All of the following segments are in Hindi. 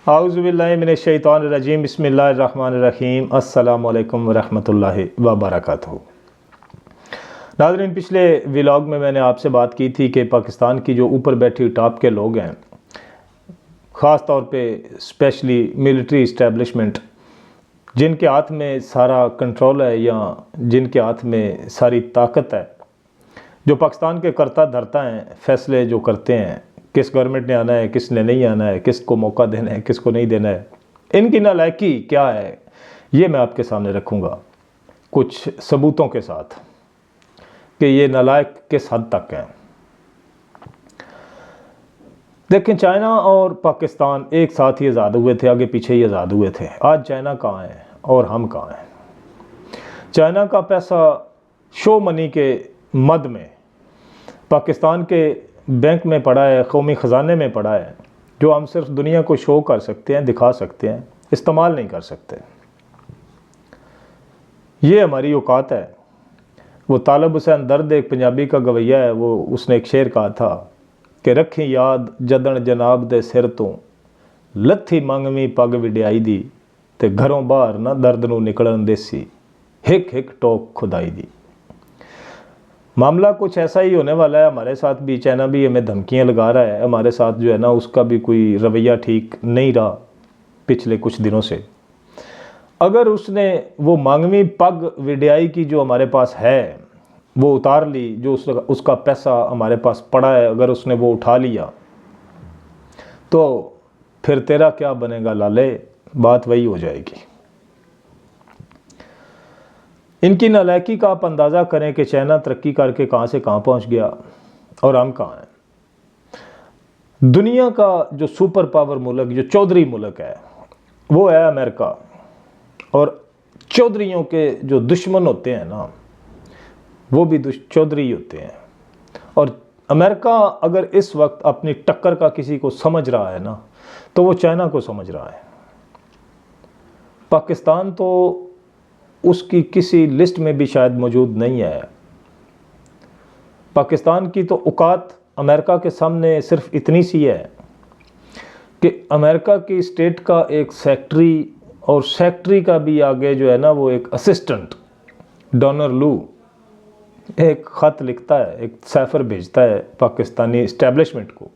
आऊज़ुबिल्लाहि मिनश्शैतानिर्रजीम बिस्मिल्लाहिर्रहमानिर्रहीम अस्सलामु अलैकुम वरहमतुल्लाहि वबरकातुहू। नाज़रीन, पिछले व्लॉग में मैंने आपसे बात की थी कि पाकिस्तान की जो ऊपर बैठी टॉप के लोग हैं, ख़ास तौर पे स्पेशली मिलिट्री इस्टेब्लिशमेंट, जिनके हाथ में सारा कंट्रोल है या जिनके हाथ में सारी ताकत है, जो पाकिस्तान के करता धरता हैं, फ़ैसले जो करते हैं किस गवर्नमेंट ने आना है, किसने नहीं आना है, किसको मौका देना है, किसको नहीं देना है, इनकी नालायकी क्या है, ये मैं आपके सामने रखूँगा कुछ सबूतों के साथ कि ये नालायक किस हद तक हैं। देखें, चाइना और पाकिस्तान एक साथ ही आज़ाद हुए थे, आगे पीछे ही आज़ाद हुए थे। आज चाइना कहाँ है और हम कहाँ हैं। चाइना का पैसा शो मनी के मद में पाकिस्तान के बैंक में पड़ा है, कौमी ख़जाने में पड़ा है, जो हम सिर्फ दुनिया को शो कर सकते हैं, दिखा सकते हैं, इस्तेमाल नहीं कर सकते। ये हमारी औकात है। वो तालब हुसैन दर्द, एक पंजाबी का गवैया है, वो उसने एक शेर कहा था कि रखी याद जदन जनाब दे सिर तो लत्थी मंगवी पग विडियाई दी ते घरों बाहर ना दर्द नूं निकलन देसी हिक हिक टोक खुदाई दी। मामला कुछ ऐसा ही होने वाला है हमारे साथ भी। चाइना भी हमें धमकियां लगा रहा है, हमारे साथ जो है ना उसका भी कोई रवैया ठीक नहीं रहा पिछले कुछ दिनों से। अगर उसने वो मांगवी पग विडियाई की जो हमारे पास है वो उतार ली, जो उसका पैसा हमारे पास पड़ा है, अगर उसने वो उठा लिया तो फिर तेरा क्या बनेगा लाले, बात वही हो जाएगी। इनकी नालायकी का आप अंदाज़ा करें कि चाइना तरक्की करके कहाँ से कहाँ पहुँच गया और हम कहाँ हैं। दुनिया का जो सुपर पावर मुल्क, जो चौधरी मुल्क है, वो है अमेरिका। और चौधरीयों के जो दुश्मन होते हैं ना, वो भी चौधरी होते हैं। और अमेरिका अगर इस वक्त अपनी टक्कर का किसी को समझ रहा है ना, तो वो चाइना को समझ रहा है। पाकिस्तान तो उसकी किसी लिस्ट में भी शायद मौजूद नहीं है। पाकिस्तान की तो औकात अमेरिका के सामने सिर्फ इतनी सी है कि अमेरिका की स्टेट का एक सेक्रेटरी, और सेक्रेटरी का भी आगे जो है ना वो एक असिस्टेंट, डोनर लू, एक ख़त लिखता है, एक सैफर भेजता है पाकिस्तानी इस्टेब्लिशमेंट को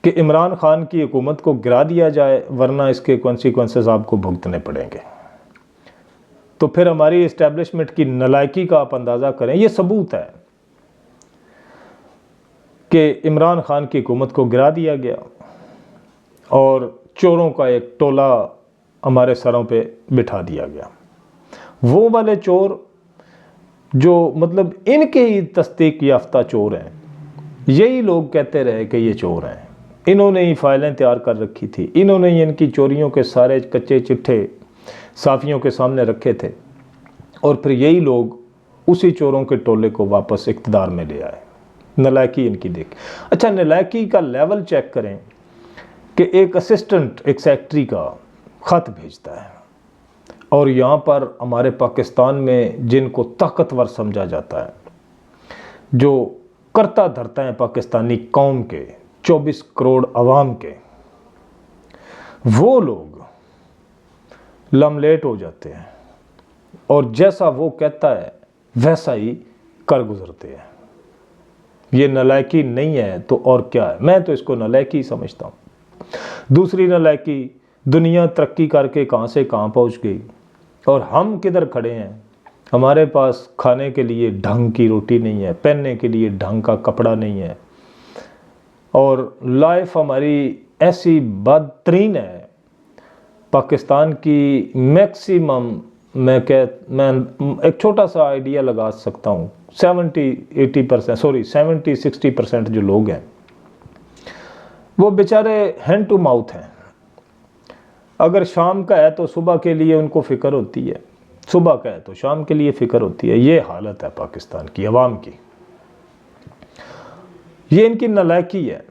कि इमरान खान की हुकूमत को गिरा दिया जाए, वरना इसके कॉन्सिक्वेंसेस आपको भुगतने पड़ेंगे। तो फिर हमारी इस्टेब्लिशमेंट की नालायकी का आप अंदाज़ा करें। ये सबूत है कि इमरान खान की हुकूमत को गिरा दिया गया और चोरों का एक टोला हमारे सरों पे बिठा दिया गया। वो वाले चोर जो मतलब इनके ही तस्दीक याफ्ता चोर हैं, यही लोग कहते रहे कि ये चोर हैं, इन्होंने ही फाइलें तैयार कर रखी थी, इन्होंने ही इनकी चोरियों के सारे कच्चे चिट्ठे साफ़ियों के सामने रखे थे, और फिर यही लोग उसी चोरों के टोले को वापस इक़्तिदार में ले आए। नालायकी इनकी देख। अच्छा, नालायकी का लेवल चेक करें कि एक असिस्टेंट, एक सेक्रेटरी का ख़त भेजता है, और यहाँ पर हमारे पाकिस्तान में जिनको ताकतवर समझा जाता है, जो करता धरता है पाकिस्तानी कौम के, 24 करोड़ अवाम के, वो लोग लमलेट हो जाते हैं और जैसा वो कहता है वैसा ही कर गुजरते हैं। ये नालायकी नहीं है तो और क्या है। मैं तो इसको नालायकी समझता हूँ। दूसरी नालायकी, दुनिया तरक्की करके कहाँ से कहाँ पहुँच गई और हम किधर खड़े हैं। हमारे पास खाने के लिए ढंग की रोटी नहीं है, पहनने के लिए ढंग का कपड़ा नहीं है, और लाइफ हमारी ऐसी बदतरीन है। पाकिस्तान की मैक्सिमम मैं एक छोटा सा आइडिया लगा सकता हूँ, 70-60% जो लोग हैं वो बेचारे हैंड टू माउथ हैं। अगर शाम का है तो सुबह के लिए उनको फ़िक्र होती है, सुबह का है तो शाम के लिए फ़िक्र होती है। ये हालत है पाकिस्तान की अवाम की। ये इनकी नालायकी है।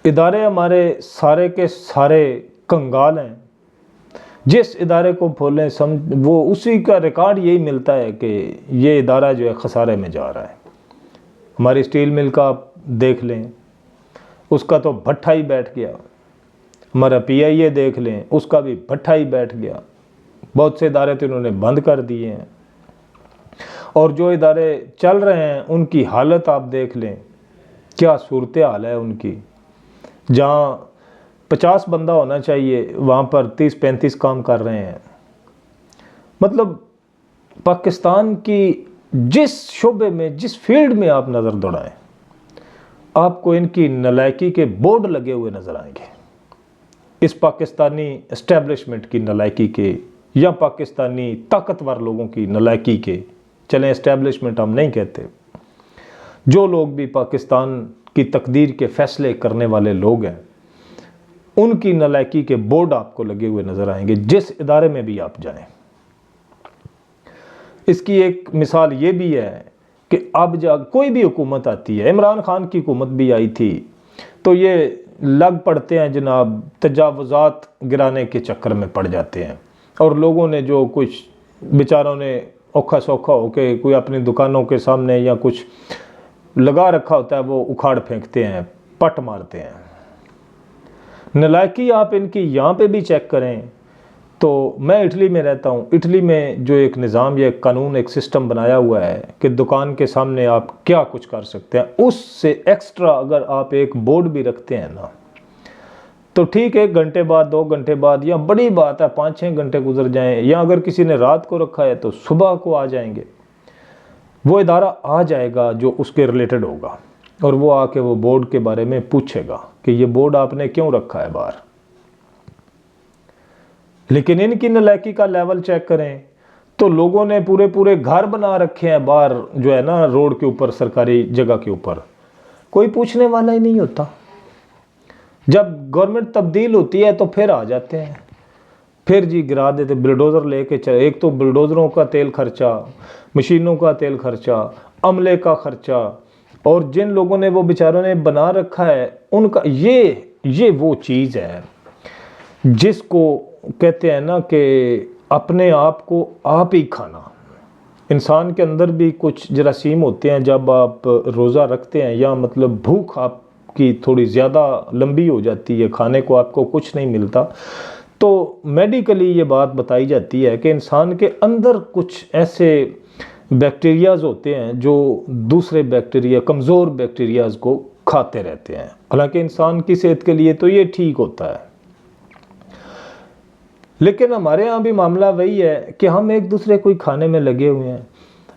इदारे हमारे सारे के सारे कंगाल हैं। जिस इदारे को खोलें वो उसी का रिकॉर्ड यही मिलता है कि ये इदारा जो है खसारे में जा रहा है। हमारी स्टील मिल का आप देख लें, उसका तो भट्ठा ही बैठ गया। हमारा PIA देख लें, उसका भी भट्ठा ही बैठ गया। बहुत से इदारे तो इन्होंने बंद कर दिए हैं, और जो इदारे चल रहे हैं उनकी हालत आप देख लें, क्या सूरत हाल है उनकी। जहाँ 50 बंदा होना चाहिए वहाँ पर 30-35 काम कर रहे हैं। मतलब पाकिस्तान की जिस शोबे में, जिस फील्ड में आप नज़र दौड़ाएं, आपको इनकी नलायकी के बोर्ड लगे हुए नज़र आएंगे। इस पाकिस्तानी एस्टेब्लिशमेंट की नलायकी के, या पाकिस्तानी ताकतवर लोगों की नलायकी के, चलें एस्टेब्लिशमेंट हम नहीं कहते, जो लोग भी पाकिस्तान की तकदीर के फैसले करने वाले लोग हैं, उनकी नलायकी के बोर्ड आपको लगे हुए नज़र आएंगे जिस इदारे में भी आप जाएं। इसकी एक मिसाल ये भी है कि अब कोई भी हुकूमत आती है, इमरान खान की हुकूमत भी आई थी, तो ये लग पड़ते हैं जनाब तजावुज़ात गिराने के चक्कर में पड़ जाते हैं, और लोगों ने जो कुछ बेचारों ने औखा सौखा होके कोई अपनी दुकानों के सामने या कुछ लगा रखा होता है वो उखाड़ फेंकते हैं, पट मारते हैं। नलायकी आप इनकी यहाँ पे भी चेक करें तो मैं इटली में रहता हूँ। इटली में जो एक निज़ाम या एक कानून, एक सिस्टम बनाया हुआ है कि दुकान के सामने आप क्या कुछ कर सकते हैं, उससे एक्स्ट्रा अगर आप एक बोर्ड भी रखते हैं ना, तो ठीक है 1 घंटे बाद, 2 घंटे बाद, या बड़ी बात है 5-6 घंटे गुजर जाएं, या अगर किसी ने रात को रखा है तो सुबह को आ जाएंगे, वो इदारा आ जाएगा जो उसके रिलेटेड होगा, और वो आके वो बोर्ड के बारे में पूछेगा कि ये बोर्ड आपने क्यों रखा है बाहर। लेकिन इनकी नलायकी का लेवल चेक करें तो लोगों ने पूरे पूरे घर बना रखे हैं बाहर, जो है ना, रोड के ऊपर, सरकारी जगह के ऊपर, कोई पूछने वाला ही नहीं होता। जब गवर्नमेंट तब्दील होती है तो फिर आ जाते हैं, फिर जी गिरा देते, बुलडोज़र लेके चले। एक तो बुलडोज़रों का तेल खर्चा, मशीनों का तेल खर्चा, अमले का खर्चा, और जिन लोगों ने वो बेचारों ने बना रखा है उनका, ये वो चीज़ है जिसको कहते हैं ना कि अपने आप को आप ही खाना। इंसान के अंदर भी कुछ जरासीम होते हैं, जब आप रोज़ा रखते हैं या मतलब भूख आपकी थोड़ी ज़्यादा लंबी हो जाती है, खाने को आपको कुछ नहीं मिलता, तो मेडिकली ये बात बताई जाती है कि इंसान के अंदर कुछ ऐसे बैक्टीरियाज़ होते हैं जो दूसरे बैक्टीरिया, कमज़ोर बैक्टीरियाज़ को खाते रहते हैं। हालांकि इंसान की सेहत के लिए तो ये ठीक होता है, लेकिन हमारे यहाँ भी मामला वही है कि हम एक दूसरे को खाने में लगे हुए हैं।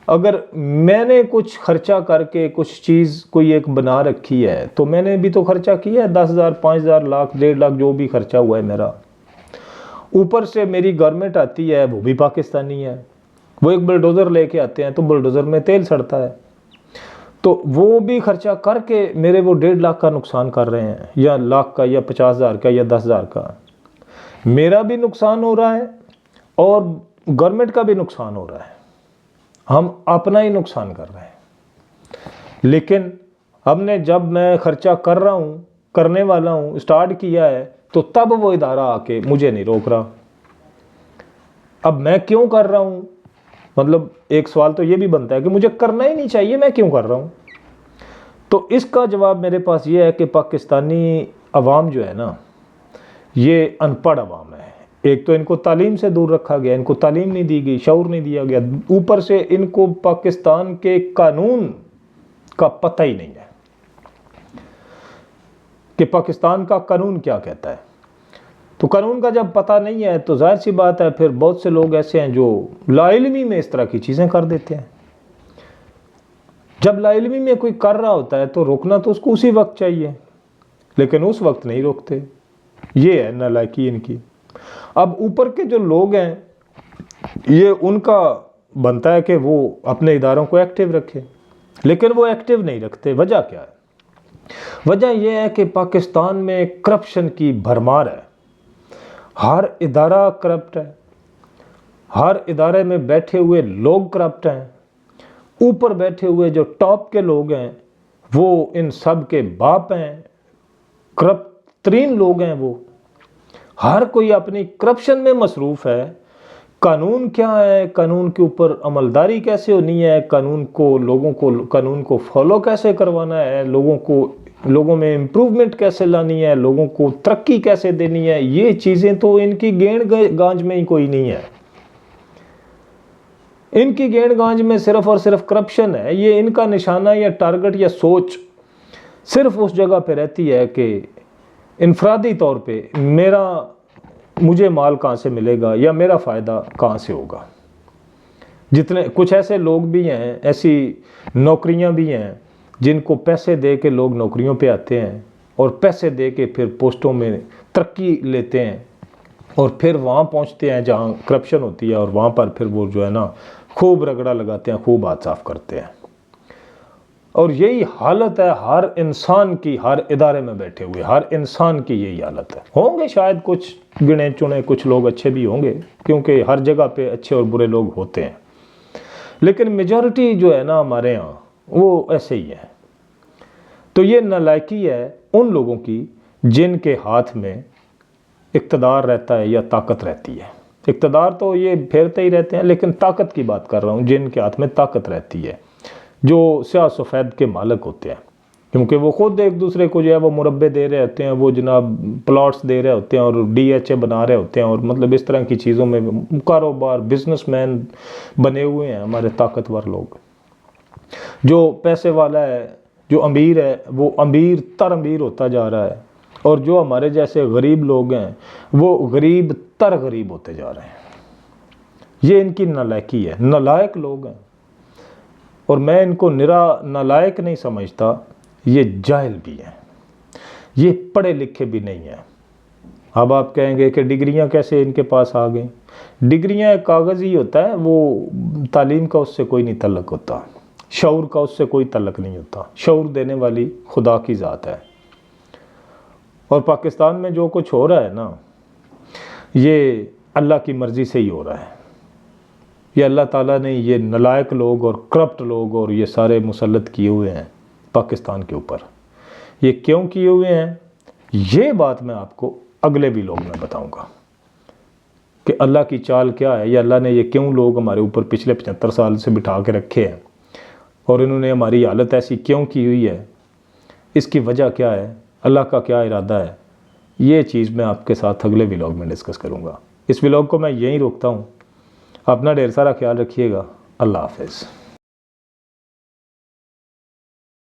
अगर मैंने कुछ खर्चा करके कुछ चीज़ कोई एक बना रखी है तो मैंने भी तो खर्चा किया है, 10,000, 5,000, लाख, 1.5 लाख जो भी खर्चा हुआ है मेरा। ऊपर से मेरी गवर्नमेंट आती है, वो भी पाकिस्तानी है, वो एक बुलडोज़र लेके आते हैं तो बुलडोज़र में तेल सड़ता है, तो वो भी खर्चा करके मेरे वो 1.5 लाख का नुकसान कर रहे हैं, या लाख का, या 50,000 का, या 10,000 का। मेरा भी नुकसान हो रहा है और गवर्नमेंट का भी नुकसान हो रहा है, हम अपना ही नुकसान कर रहे हैं। लेकिन हमने, जब मैं खर्चा कर रहा हूँ, करने वाला हूँ, स्टार्ट किया है, तो तब वो इदारा आके मुझे नहीं रोक रहा। अब मैं क्यों कर रहा हूँ, मतलब एक सवाल तो ये भी बनता है कि मुझे करना ही नहीं चाहिए, मैं क्यों कर रहा हूँ। तो इसका जवाब मेरे पास ये है कि पाकिस्तानी अवाम जो है ना, ये अनपढ़ अवाम है। एक तो इनको तालीम से दूर रखा गया, इनको तालीम नहीं दी गई, शऊर नहीं दिया गया, ऊपर से इनको पाकिस्तान के कानून का पता ही नहीं है कि पाकिस्तान का कानून क्या कहता है। तो कानून का जब पता नहीं है तो जाहिर सी बात है फिर बहुत से लोग ऐसे हैं जो लाइल्मी में इस तरह की चीज़ें कर देते हैं। जब लाइल्मी में कोई कर रहा होता है तो रोकना तो उसको उसी वक्त चाहिए, लेकिन उस वक्त नहीं रोकते। ये है नालायकी इनकी। अब ऊपर के जो लोग हैं, ये उनका बनता है कि वो अपने इदारों को एक्टिव रखें, लेकिन वो एक्टिव नहीं रखते। वजह क्या है? वजह यह है कि पाकिस्तान में करप्शन की भरमार है, हर इदारा करप्ट है, हर इदारे में बैठे हुए लोग करप्ट हैं, ऊपर बैठे हुए जो टॉप के लोग हैं वो इन सब के बाप हैं, करप्ट तरीन लोग हैं वो। हर कोई अपनी करप्शन में मसरूफ़ है। कानून क्या है, कानून के ऊपर अमलदारी कैसे होनी है, कानून को, लोगों को कानून को फॉलो कैसे करवाना है, लोगों को लोगों में इम्प्रूवमेंट कैसे लानी है, लोगों को तरक्की कैसे देनी है, ये चीज़ें तो इनकी गेंद गांज में ही कोई नहीं है। इनकी गेंद गांज में सिर्फ और सिर्फ करप्शन है। ये इनका निशाना या टारगेट या सोच सिर्फ उस जगह पे रहती है कि इनफरादी तौर पे मुझे माल कहाँ से मिलेगा या मेरा फ़ायदा कहाँ से होगा। जितने कुछ ऐसे लोग भी हैं, ऐसी नौकरियां भी हैं जिनको पैसे दे के लोग नौकरियों पे आते हैं और पैसे दे के फिर पोस्टों में तरक्की लेते हैं और फिर वहाँ पहुँचते हैं जहाँ करप्शन होती है और वहाँ पर फिर वो जो है ना खूब रगड़ा लगाते हैं, खूब हाथ साफ करते हैं। और यही हालत है हर इंसान की, हर इदारे में बैठे हुए हर इंसान की यही हालत है। होंगे शायद कुछ गिने चुने कुछ लोग अच्छे भी होंगे, क्योंकि हर जगह पे अच्छे और बुरे लोग होते हैं, लेकिन मेजॉरिटी जो है ना हमारे यहाँ वो ऐसे ही है। तो ये नालायकी है उन लोगों की जिनके हाथ में इक़्तिदार रहता है या ताकत रहती है। इक़्तिदार तो ये फेरते ही रहते हैं, लेकिन ताकत की बात कर रहा हूँ, जिनके हाथ में ताकत रहती है, जो स्याह सफ़ेद के मालिक होते हैं, क्योंकि वो ख़ुद एक दूसरे को जो है वो मुरब्बे दे रहे होते हैं, वो जनाब प्लॉट्स दे रहे होते हैं और DHA बना रहे होते हैं और मतलब इस तरह की चीज़ों में कारोबार बिजनेसमैन बने हुए हैं हमारे ताकतवर लोग। जो पैसे वाला है, जो अमीर है, वो अमीर तर अमीर होता जा रहा है और जो हमारे जैसे गरीब लोग हैं वो गरीब तर गरीब होते जा रहे हैं। ये इनकी नालायकी है, नालायक लोग हैं। और मैं इनको निरा नालायक नहीं समझता, ये जाहिल भी हैं, ये पढ़े लिखे भी नहीं हैं। अब आप कहेंगे कि डिग्रियां कैसे इनके पास आ गई। डिग्रियां एक कागज़ ही होता है, वो तालीम का उससे कोई नहीं तल्लक होता, शऊर का उससे कोई तल्लक नहीं होता। शऊर देने वाली खुदा की ज़ात है। और पाकिस्तान में जो कुछ हो रहा है ना, ये अल्लाह की मर्ज़ी से ही हो रहा है। ये अल्लाह ताला ने ये नालायक लोग और करप्ट लोग और ये सारे मुसल्लत किए हुए हैं पाकिस्तान के ऊपर। ये क्यों किए हुए हैं, ये बात मैं आपको अगले व्लॉग में बताऊंगा कि अल्लाह की चाल क्या है, या अल्लाह ने ये क्यों लोग हमारे ऊपर पिछले 75 साल से बिठा के रखे हैं और इन्होंने हमारी हालत ऐसी क्यों की हुई है, इसकी वजह क्या है, अल्लाह का क्या इरादा है। ये चीज़ मैं आपके साथ अगले व्लॉग में डिस्कस करूँगा। इस व्लॉग को मैं यहीं रोकता हूँ। अपना ढेर सारा ख्याल रखिएगा। अल्लाह हाफ़िज़।